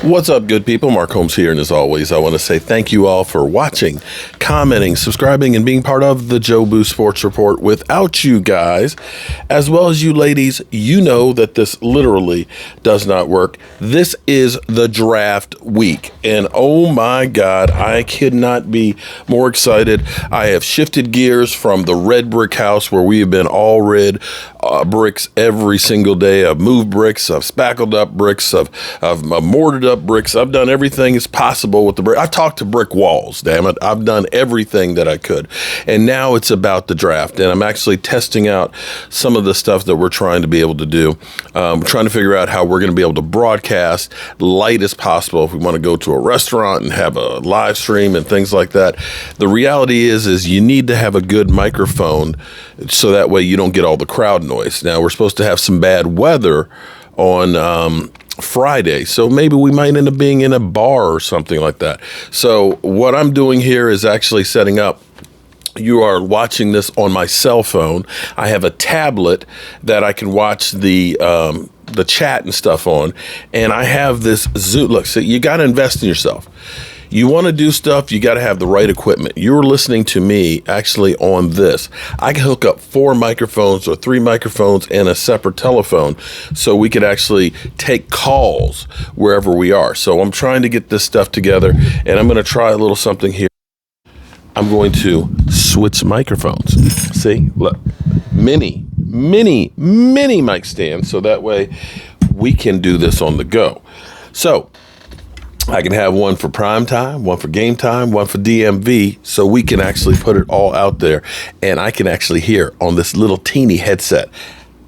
What's up, good people? Mark Holmes here, and as always, I want to say thank you all for watching, commenting, subscribing, and being part of the Joe Boo Sports Report. Without you guys, as well as you ladies, you know that this literally does not work. This is the draft week, and oh my God, I could not be more excited. I have shifted gears from the red brick house where we have been all red bricks every single day. I've moved bricks, I've spackled up bricks, I've mortared up bricks. I've done everything as possible with the brick. I talked to brick walls, damn it. I've done everything that I could. And now it's about the draft. And I'm actually testing out some of the stuff that we're trying to be able to do. We're trying to figure out how we're going to be able to broadcast light as possible if we want to go to a restaurant and have a live stream and things like that. The reality is you need to have a good microphone so that way you don't get all the crowd noise. Now, we're supposed to have some bad weather on Friday, so maybe we might end up being in a bar or something like that. So what I'm doing here is actually setting up. You are watching this on my cell phone. I have a tablet that I can watch the chat and stuff on, and I have this Zoom. Look, so you got to invest in yourself. You want to do stuff, you got to have the right equipment. You're listening to me actually on this. I can hook up 4 microphones or 3 microphones and a separate telephone so we could actually take calls wherever we are. So I'm trying to get this stuff together, and I'm going to try a little something here. I'm going to switch microphones. See, look, mini mic stand, so that way we can do this on the go. So I can have one for prime time, one for game time, one for DMV, so we can actually put it all out there, and I can actually hear on this little teeny headset.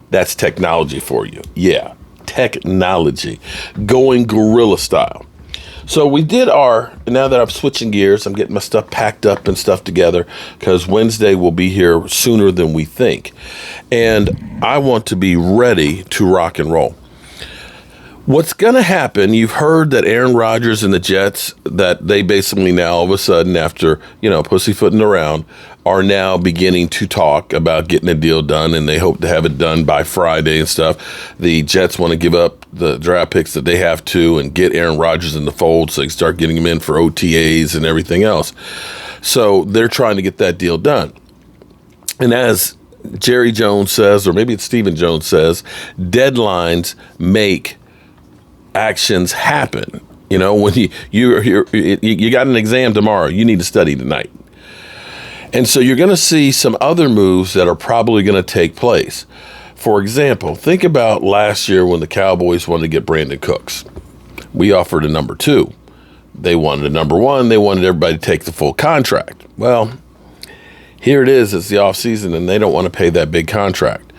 That's technology for you. Yeah, technology. Going guerrilla style. So we did now that I'm switching gears, I'm getting my stuff packed up and stuff together because Wednesday will be here sooner than we think. And I want to be ready to rock and roll. What's going to happen, you've heard that Aaron Rodgers and the Jets, that they basically now all of a sudden after, pussyfooting around, are now beginning to talk about getting a deal done, and they hope to have it done by Friday and stuff. The Jets want to give up the draft picks that they have to and get Aaron Rodgers in the fold so they can start getting him in for OTAs and everything else. So they're trying to get that deal done. And as Jerry Jones says, or maybe it's Stephen Jones says, deadlines make actions happen. When you got an exam tomorrow, you need to study tonight. And so you're going to see some other moves that are probably going to take place. For example, think about last year when the Cowboys wanted to get Brandon Cooks. We offered a number 2. They wanted a number 1. They wanted everybody to take the full contract. Well, here it is. It's the offseason, and they don't want to pay that big contract.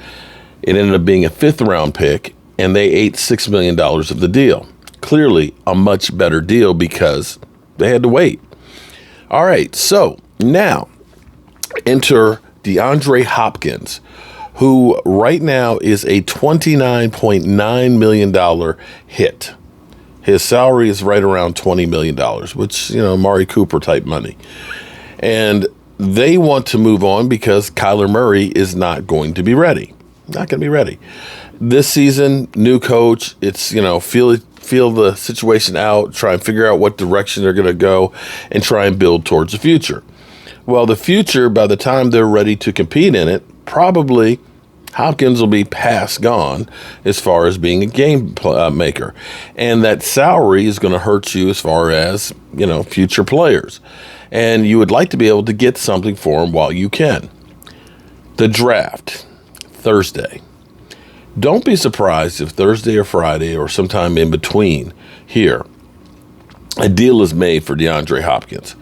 It ended up being a 5th round pick, and they ate $6 million of the deal. Clearly a much better deal because they had to wait. All right, so now enter DeAndre Hopkins, who right now is a $29.9 million hit. His salary is right around $20 million, which, Amari Cooper type money. And they want to move on because Kyler Murray is not going to be ready. Not going to be ready. This season, new coach, it's, feel the situation out, try and figure out what direction they're going to go, and try and build towards the future. Well, the future, by the time they're ready to compete in it, probably Hopkins will be past gone as far as being a game maker. And that salary is going to hurt you as far as, future players. And you would like to be able to get something for them while you can. The draft, Thursday. Don't be surprised if Thursday or Friday or sometime in between here, a deal is made for DeAndre Hopkins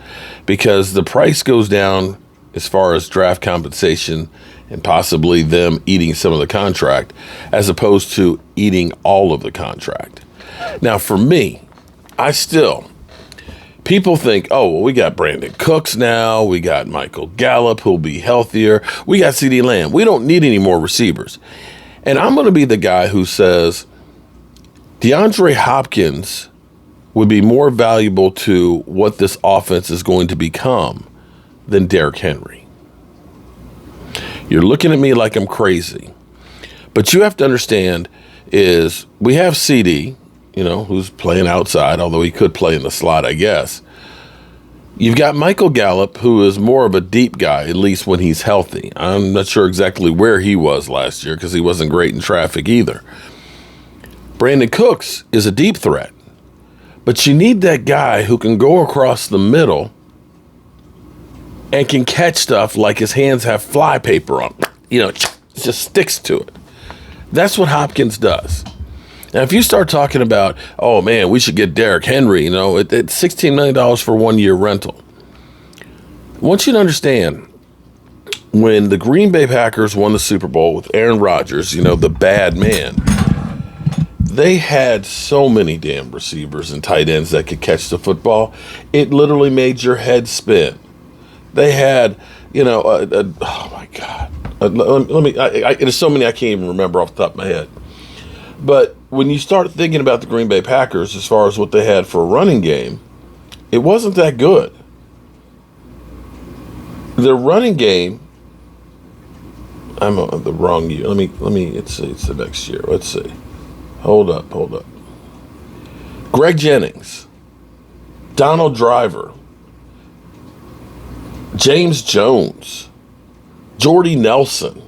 because the price goes down as far as draft compensation and possibly them eating some of the contract as opposed to eating all of the contract. Now, for me, people think, we got Brandon Cooks now. We got Michael Gallup, who'll be healthier. We got CeeDee Lamb. We don't need any more receivers. And I'm going to be the guy who says DeAndre Hopkins would be more valuable to what this offense is going to become than Derrick Henry. You're looking at me like I'm crazy. But you have to understand is we have CD, who's playing outside, although he could play in the slot, I guess. You've got Michael Gallup, who is more of a deep guy, at least when he's healthy. I'm not sure exactly where he was last year because he wasn't great in traffic either. Brandon Cooks is a deep threat. But you need that guy who can go across the middle and can catch stuff like his hands have flypaper on them. It just sticks to it. That's what Hopkins does. Now, if you start talking about, oh, man, we should get Derrick Henry, it's $16 million for 1 year rental. I want you to understand, when the Green Bay Packers won the Super Bowl with Aaron Rodgers, the bad man, they had so many damn receivers and tight ends that could catch the football. It literally made your head spin. They had, oh, my God. There's so many I can't even remember off the top of my head. But when you start thinking about the Green Bay Packers as far as what they had for a running game, it wasn't that good. Their running game, I'm on the wrong year. Let me, it's the next year. Let's see. Hold up. Greg Jennings, Donald Driver, James Jones, Jordy Nelson.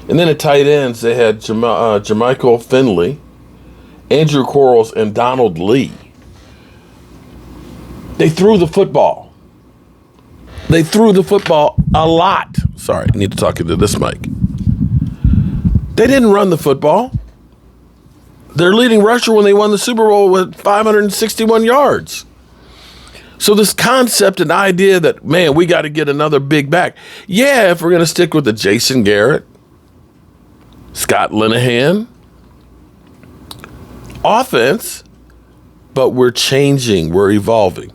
And then at tight ends, they had Jermichael Finley, Andrew Quarles, and Donald Lee. They threw the football. They threw the football a lot. Sorry, I need to talk into this mic. They didn't run the football. Their leading rusher when they won the Super Bowl with 561 yards. So this concept and idea that, man, we got to get another big back. Yeah, if we're going to stick with the Jason Garrett, Scott Linehan offense, but we're changing, we're evolving.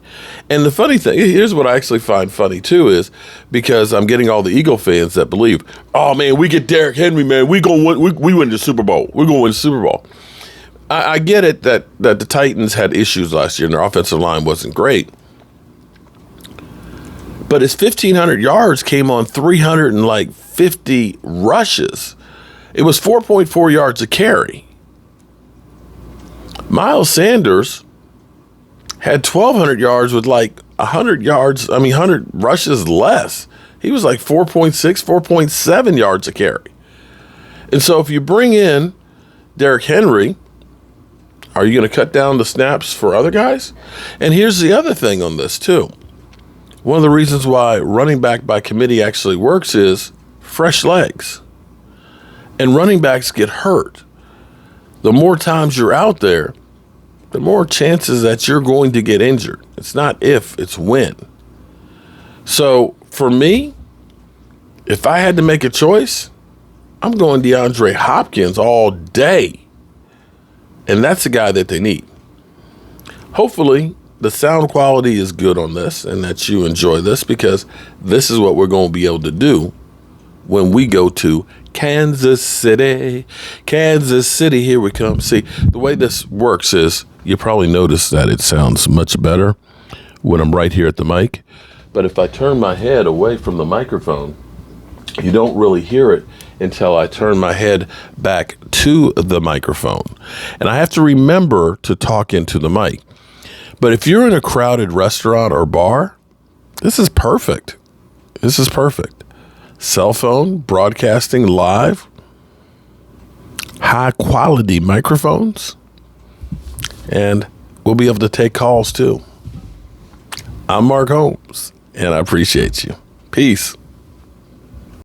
And the funny thing, here's what I actually find funny too, is because I'm getting all the Eagle fans that believe, oh man, we get Derrick Henry, man, we win the Super Bowl. We're going to win the Super Bowl. I get it that the Titans had issues last year and their offensive line wasn't great. But his 1,500 yards came on 350 rushes. It was 4.4 yards a carry. Miles Sanders had 1,200 yards with 100 rushes less. He was like 4.6, 4.7 yards a carry. And so if you bring in Derrick Henry, are you going to cut down the snaps for other guys? And here's the other thing on this too. One of the reasons why running back by committee actually works is fresh legs. And running backs get hurt. The more times you're out there, the more chances that you're going to get injured. It's not if, it's when. So for me, if I had to make a choice, I'm going DeAndre Hopkins all day. And that's the guy that they need. Hopefully, the sound quality is good on this and that you enjoy this, because this is what we're going to be able to do when we go to Kansas City. Kansas City, here we come. See, the way this works is you probably notice that it sounds much better when I'm right here at the mic. But if I turn my head away from the microphone, you don't really hear it until I turn my head back to the microphone. And I have to remember to talk into the mic. But if you're in a crowded restaurant or bar, this is perfect. This is perfect. Cell phone, broadcasting live, high quality microphones, and we'll be able to take calls too. I'm Mark Holmes, and I appreciate you. Peace.